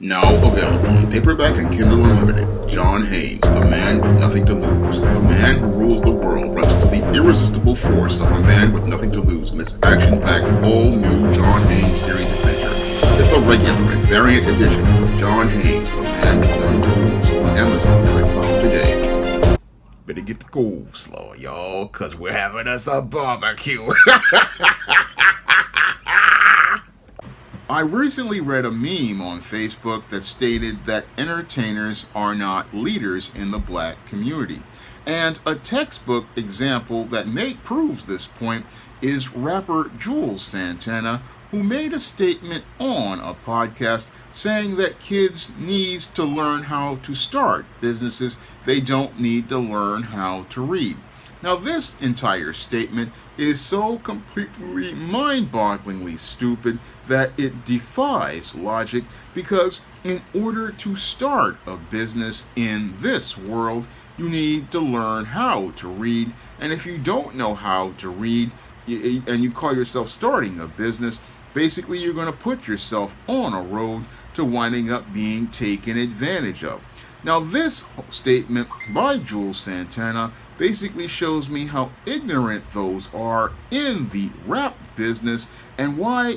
Now available in paperback and Kindle Unlimited. John Haynes, the man with nothing to lose. The man who rules the world runs into the irresistible force of a man with nothing to lose in this action-packed, all-new John Haynes series adventure. Get the regular and variant editions of John Haynes, the man with nothing to lose on Amazon.com today. Better get the coleslaw, y'all, cause we're having us a barbecue. I recently read a meme on Facebook that stated that entertainers are not leaders in the black community. And a textbook example that proves this point is rapper Julez Santana, who made a statement on a podcast saying that kids need to learn how to start businesses. They don't need to learn how to read. Now, this entire statement is so completely mind-bogglingly stupid that it defies logic, because in order to start a business in this world, you need to learn how to read. And if you don't know how to read and you call yourself starting a business, basically you're going to put yourself on a road to winding up being taken advantage of. Now, this statement by Julez Santana basically shows me how ignorant those are in the rap business and why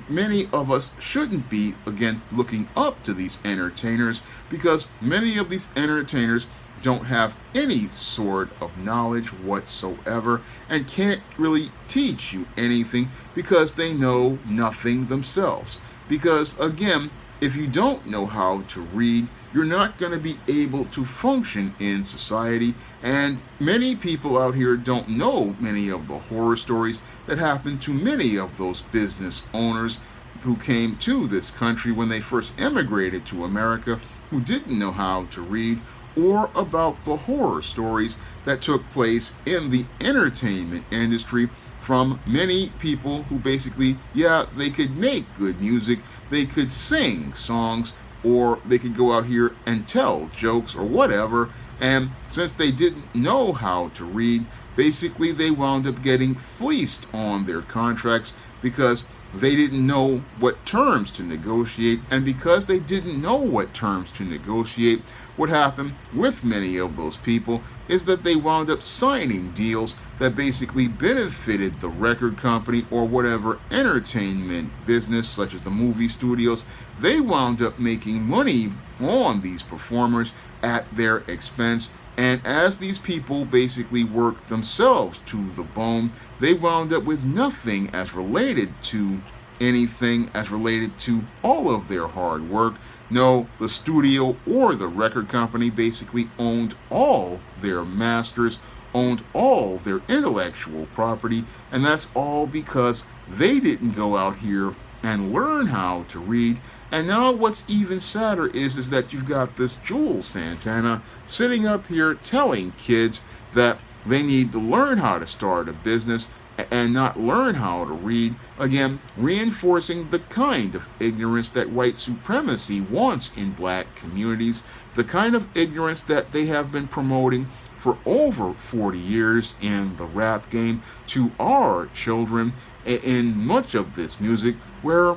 many of us shouldn't be, again, looking up to these entertainers, because many of these entertainers don't have any sort of knowledge whatsoever and can't really teach you anything because they know nothing themselves. Because, again, if you don't know how to read, you're not going to be able to function in society, and many people out here don't know many of the horror stories that happened to many of those business owners who came to this country when they first emigrated to America, who didn't know how to read, or about the horror stories that took place in the entertainment industry from many people who basically, they could make good music, they could sing songs, or they could go out here and tell jokes or whatever, and since they didn't know how to read, basically they wound up getting fleeced on their contracts because they didn't know what terms to negotiate. And because they didn't know what terms to negotiate, what happened with many of those people is that they wound up signing deals that basically benefited the record company or whatever entertainment business, such as the movie studios. They wound up making money on these performers at their expense. And as these people basically worked themselves to the bone, they wound up with nothing as related to anything as related to all of their hard work. No, the studio or the record company basically owned all their masters, owned all their intellectual property, and that's all because they didn't go out here and learn how to read. And now what's even sadder is that you've got this Julez Santana sitting up here telling kids that they need to learn how to start a business and not learn how to read, again, reinforcing the kind of ignorance that white supremacy wants in black communities, the kind of ignorance that they have been promoting for over 40 years in the rap game to our children in much of this music, where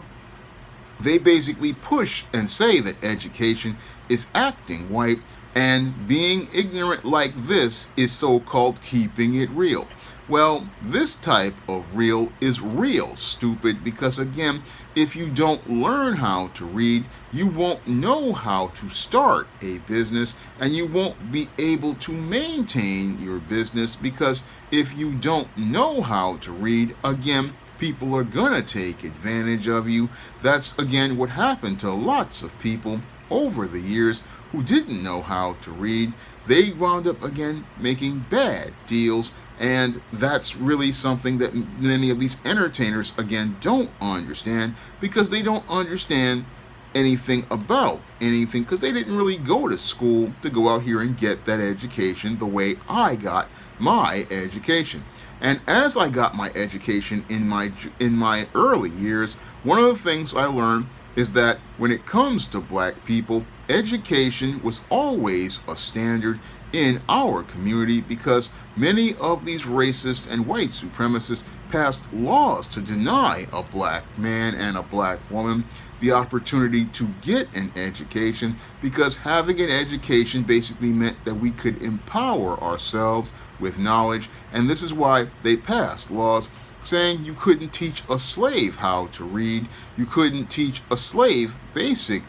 they basically push and say that education is acting white, and being ignorant like this is so-called keeping it real. Well, this type of real is real stupid, because again, if you don't learn how to read, you won't know how to start a business, and you won't be able to maintain your business, because if you don't know how to read, again, people are gonna take advantage of you. That's again what happened to lots of people over the years who didn't know how to read. They wound up again making bad deals, and that's really something that many of these entertainers again don't understand, because they don't understand anything about anything, because they didn't really go to school to go out here and get that education the way I got my education. And as I got my education in my early years, one of the things I learned is that when it comes to black people, education was always a standard in our community, because many of these racist and white supremacists passed laws to deny a black man and a black woman the opportunity to get an education, because having an education basically meant that we could empower ourselves with knowledge. And this is why they passed laws saying you couldn't teach a slave how to read, you couldn't teach a slave basic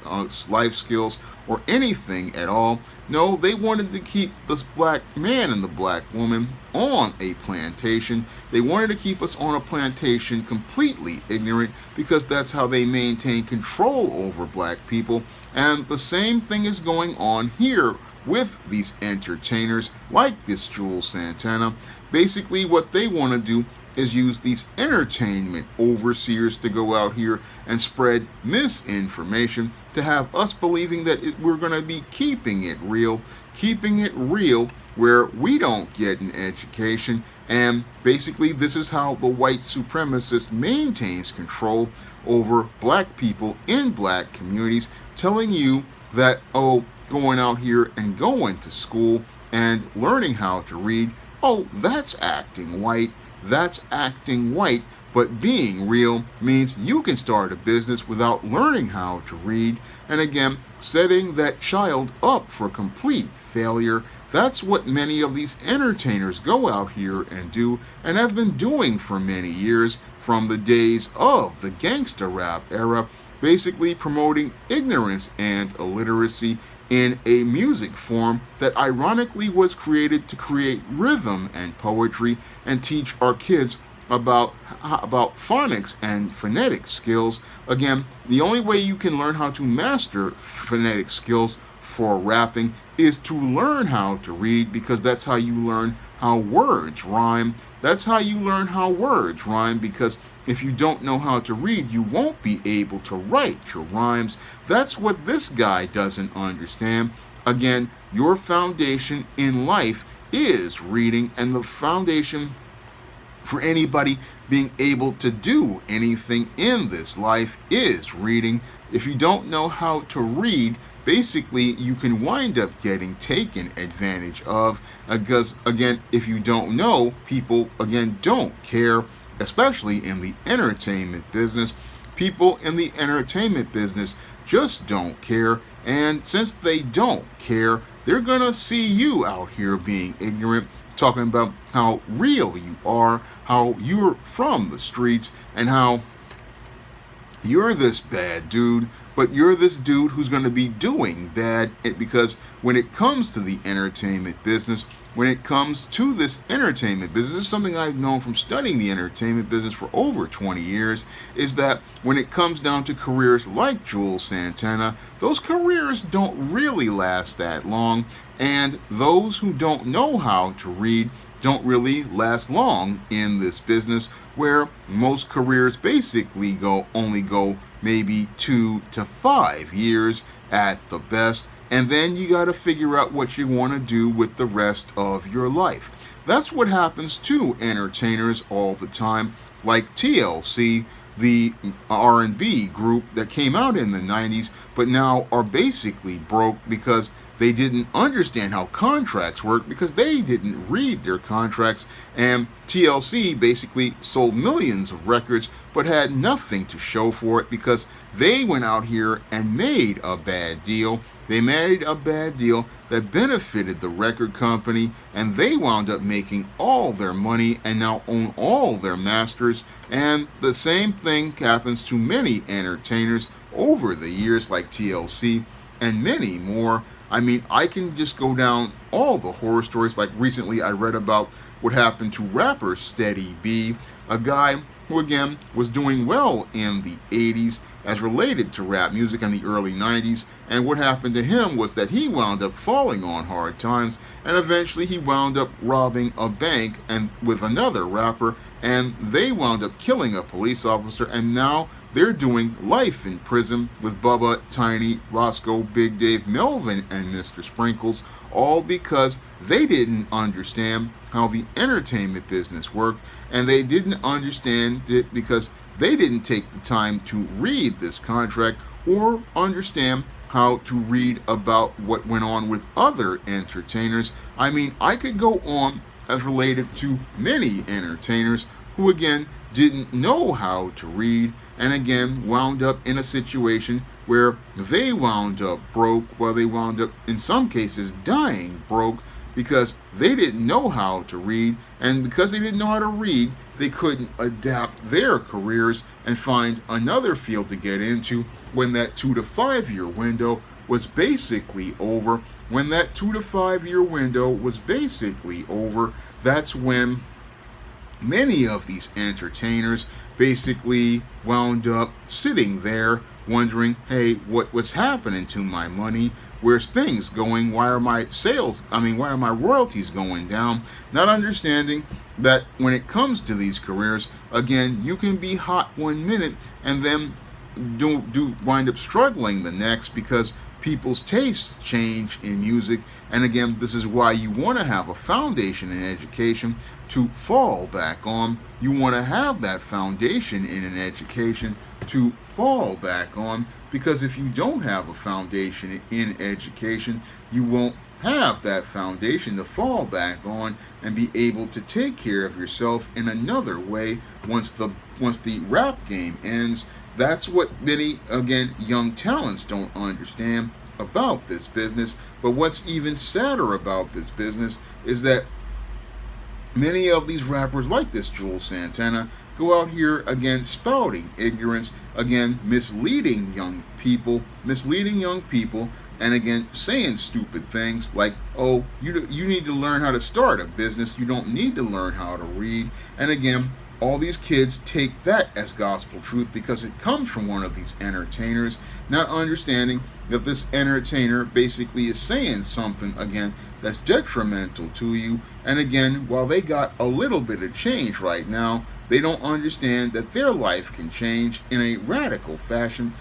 life skills or anything at all. No, they wanted to keep this black man and the black woman on a plantation. They wanted to keep us on a plantation completely ignorant, because that's how they maintain control over black people. And the same thing is going on here with these entertainers like this Julez Santana. Basically, what they want to do is use these entertainment overseers to go out here and spread misinformation to have us believing that we're going to be keeping it real where we don't get an education. And basically this is how the white supremacist maintains control over black people in black communities, telling you that, oh, going out here and going to school and learning how to read, oh, that's acting white. That's acting white, but being real means you can start a business without learning how to read. And again, setting that child up for complete failure. That's what many of these entertainers go out here and do, and have been doing for many years, from the days of the gangsta rap era, basically promoting ignorance and illiteracy in a music form that ironically was created to create rhythm and poetry and teach our kids about phonics and phonetic skills. Again, the only way you can learn how to master phonetic skills for rapping is to learn how to read, because that's how you learn how words rhyme. That's how you learn how words rhyme, because if you don't know how to read, you won't be able to write your rhymes. That's what this guy doesn't understand. Again, your foundation in life is reading, and the foundation for anybody being able to do anything in this life is reading. If you don't know how to read, basically you can wind up getting taken advantage of, because again, if you don't know, people again don't care, especially in the entertainment business. People in the entertainment business just don't care, and since they don't care, they're gonna see you out here being ignorant, talking about how real you are, how you're from the streets, and how you're this bad dude, but you're this dude who's going to be doing bad. Because when it comes to the entertainment business, when it comes to this entertainment business, this is something I've known from studying the entertainment business for over 20 years, is that when it comes down to careers like Julez Santana, those careers don't really last that long, and those who don't know how to read don't really last long in this business, where most careers basically only go maybe 2 to 5 years at the best, and then you got to figure out what you want to do with the rest of your life. That's what happens to entertainers all the time, like TLC, the R&B group that came out in the 90s, but now are basically broke because they didn't understand how contracts work, because they didn't read their contracts. And TLC basically sold millions of records but had nothing to show for it, because they went out here and made a bad deal. They made a bad deal that benefited the record company, and they wound up making all their money and now own all their masters. And the same thing happens to many entertainers over the years, like TLC and many more. I mean, I can just go down all the horror stories. Like recently I read about what happened to rapper Steady B, a guy who again was doing well in the 80s as related to rap music in the early 90s, and what happened to him was that he wound up falling on hard times, and eventually he wound up robbing a bank and with another rapper, and they wound up killing a police officer, and now they're doing life in prison with Bubba, Tiny, Roscoe, Big Dave, Melvin, and Mr. Sprinkles, all because they didn't understand how the entertainment business worked, and they didn't understand it because they didn't take the time to read this contract or understand how to read about what went on with other entertainers. I mean, I could go on as related to many entertainers who again didn't know how to read and again wound up in a situation where they wound up broke, while they wound up in some cases dying broke because they didn't know how to read, and because they didn't know how to read, they couldn't adapt their careers and find another field to get into when that 2 to 5 year window was basically over. When that 2 to 5 year window was basically over, that's when many of these entertainers basically wound up sitting there wondering, hey, what's happening to my money? Where's things going? Why are my why are my royalties going down? Not understanding that when it comes to these careers, again, you can be hot 1 minute and then do wind up struggling the next because people's tastes change in music. And again, this is why you want to have a foundation in education to fall back on. You want to have that foundation in an education to fall back on, because if you don't have a foundation in education, you won't have that foundation to fall back on and be able to take care of yourself in another way once the rap game ends. That's what many, again, young talents don't understand about this business. But what's even sadder about this business is that many of these rappers like this Julez Santana go out here again spouting ignorance, again misleading young people, and again saying stupid things like, oh, you need to learn how to start a business, you don't need to learn how to read. And again, all these kids take that as gospel truth because it comes from one of these entertainers, not understanding that this entertainer basically is saying something again that's detrimental to you. And again, while they got a little bit of change right now, they don't understand that their life can change in a radical fashion,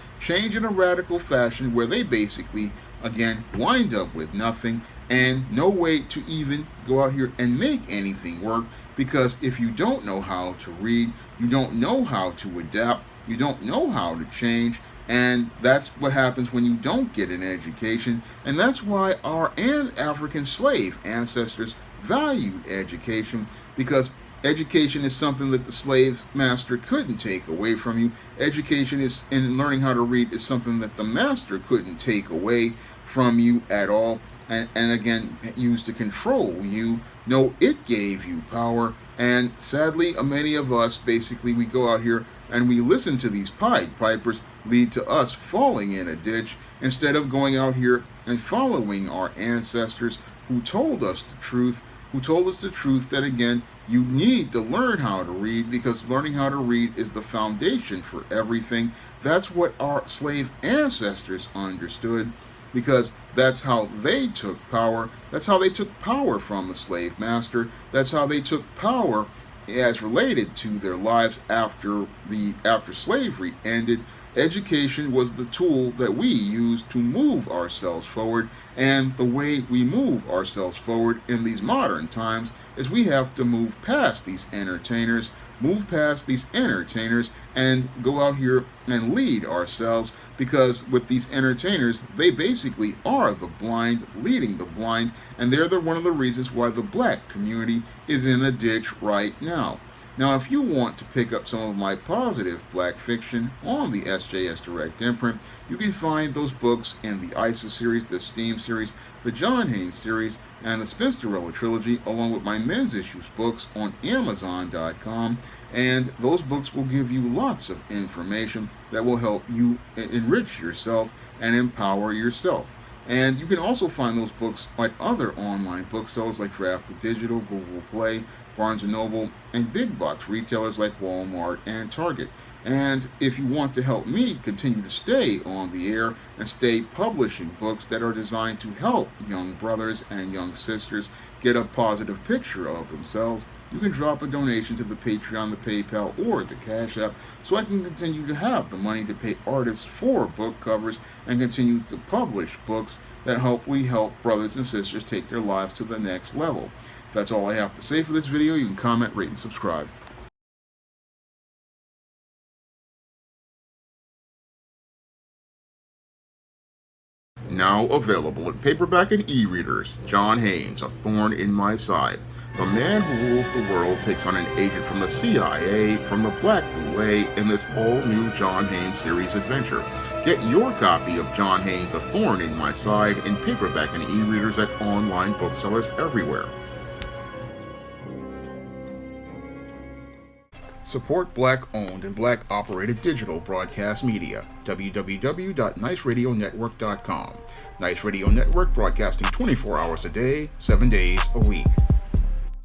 where they basically again wind up with nothing and no way to even go out here and make anything work. Because if you don't know how to read, you don't know how to adapt, you don't know how to change, and that's what happens when you don't get an education. And that's why our African slave ancestors valued education, because education is something that the slave master couldn't take away from you. Education is, in learning how to read, is something that the master couldn't take away from you at all. And again, used to control you. No, it gave you power. And sadly, many of us, basically, we go out here and we listen to these Pied Pipers lead to us falling in a ditch instead of going out here and following our ancestors who told us the truth, that again, you need to learn how to read, because learning how to read is the foundation for everything. That's what our slave ancestors understood, because that's how they took power. That's how they took power from the slave master. That's how they took power as related to their lives after slavery ended. Education was the tool that we used to move ourselves forward, and the way we move ourselves forward in these modern times is we have to move past these entertainers, and go out here and lead ourselves, because with these entertainers, they basically are the blind leading the blind, and they're one of the reasons why the black community is in a ditch right now. Now, if you want to pick up some of my positive black fiction on the SJS Direct imprint, you can find those books in the ISIS series, the Steam series, the John Haynes series, and the Spinsterella trilogy, along with my men's issues books on Amazon.com. And those books will give you lots of information that will help you enrich yourself and empower yourself. And you can also find those books at other online booksellers like Drafted Digital, Google Play, Barnes & Noble, and big box retailers like Walmart and Target. And if you want to help me continue to stay on the air and stay publishing books that are designed to help young brothers and young sisters get a positive picture of themselves, you can drop a donation to the Patreon, the PayPal, or the Cash App, so I can continue to have the money to pay artists for book covers and continue to publish books that hopefully help brothers and sisters take their lives to the next level. That's all I have to say for this video. You can comment, rate, and subscribe. Now available in paperback and e-readers, John Haynes, A Thorn in My Side. The man who rules the world takes on an agent from the CIA, from the Black Boule, in this all-new John Haynes series adventure. Get your copy of John Haynes' A Thorn in My Side in paperback and e-readers at online booksellers everywhere. Support Black-owned and Black-operated digital broadcast media. www.niceradionetwork.com. Nice Radio Network, broadcasting 24 hours a day, 7 days a week.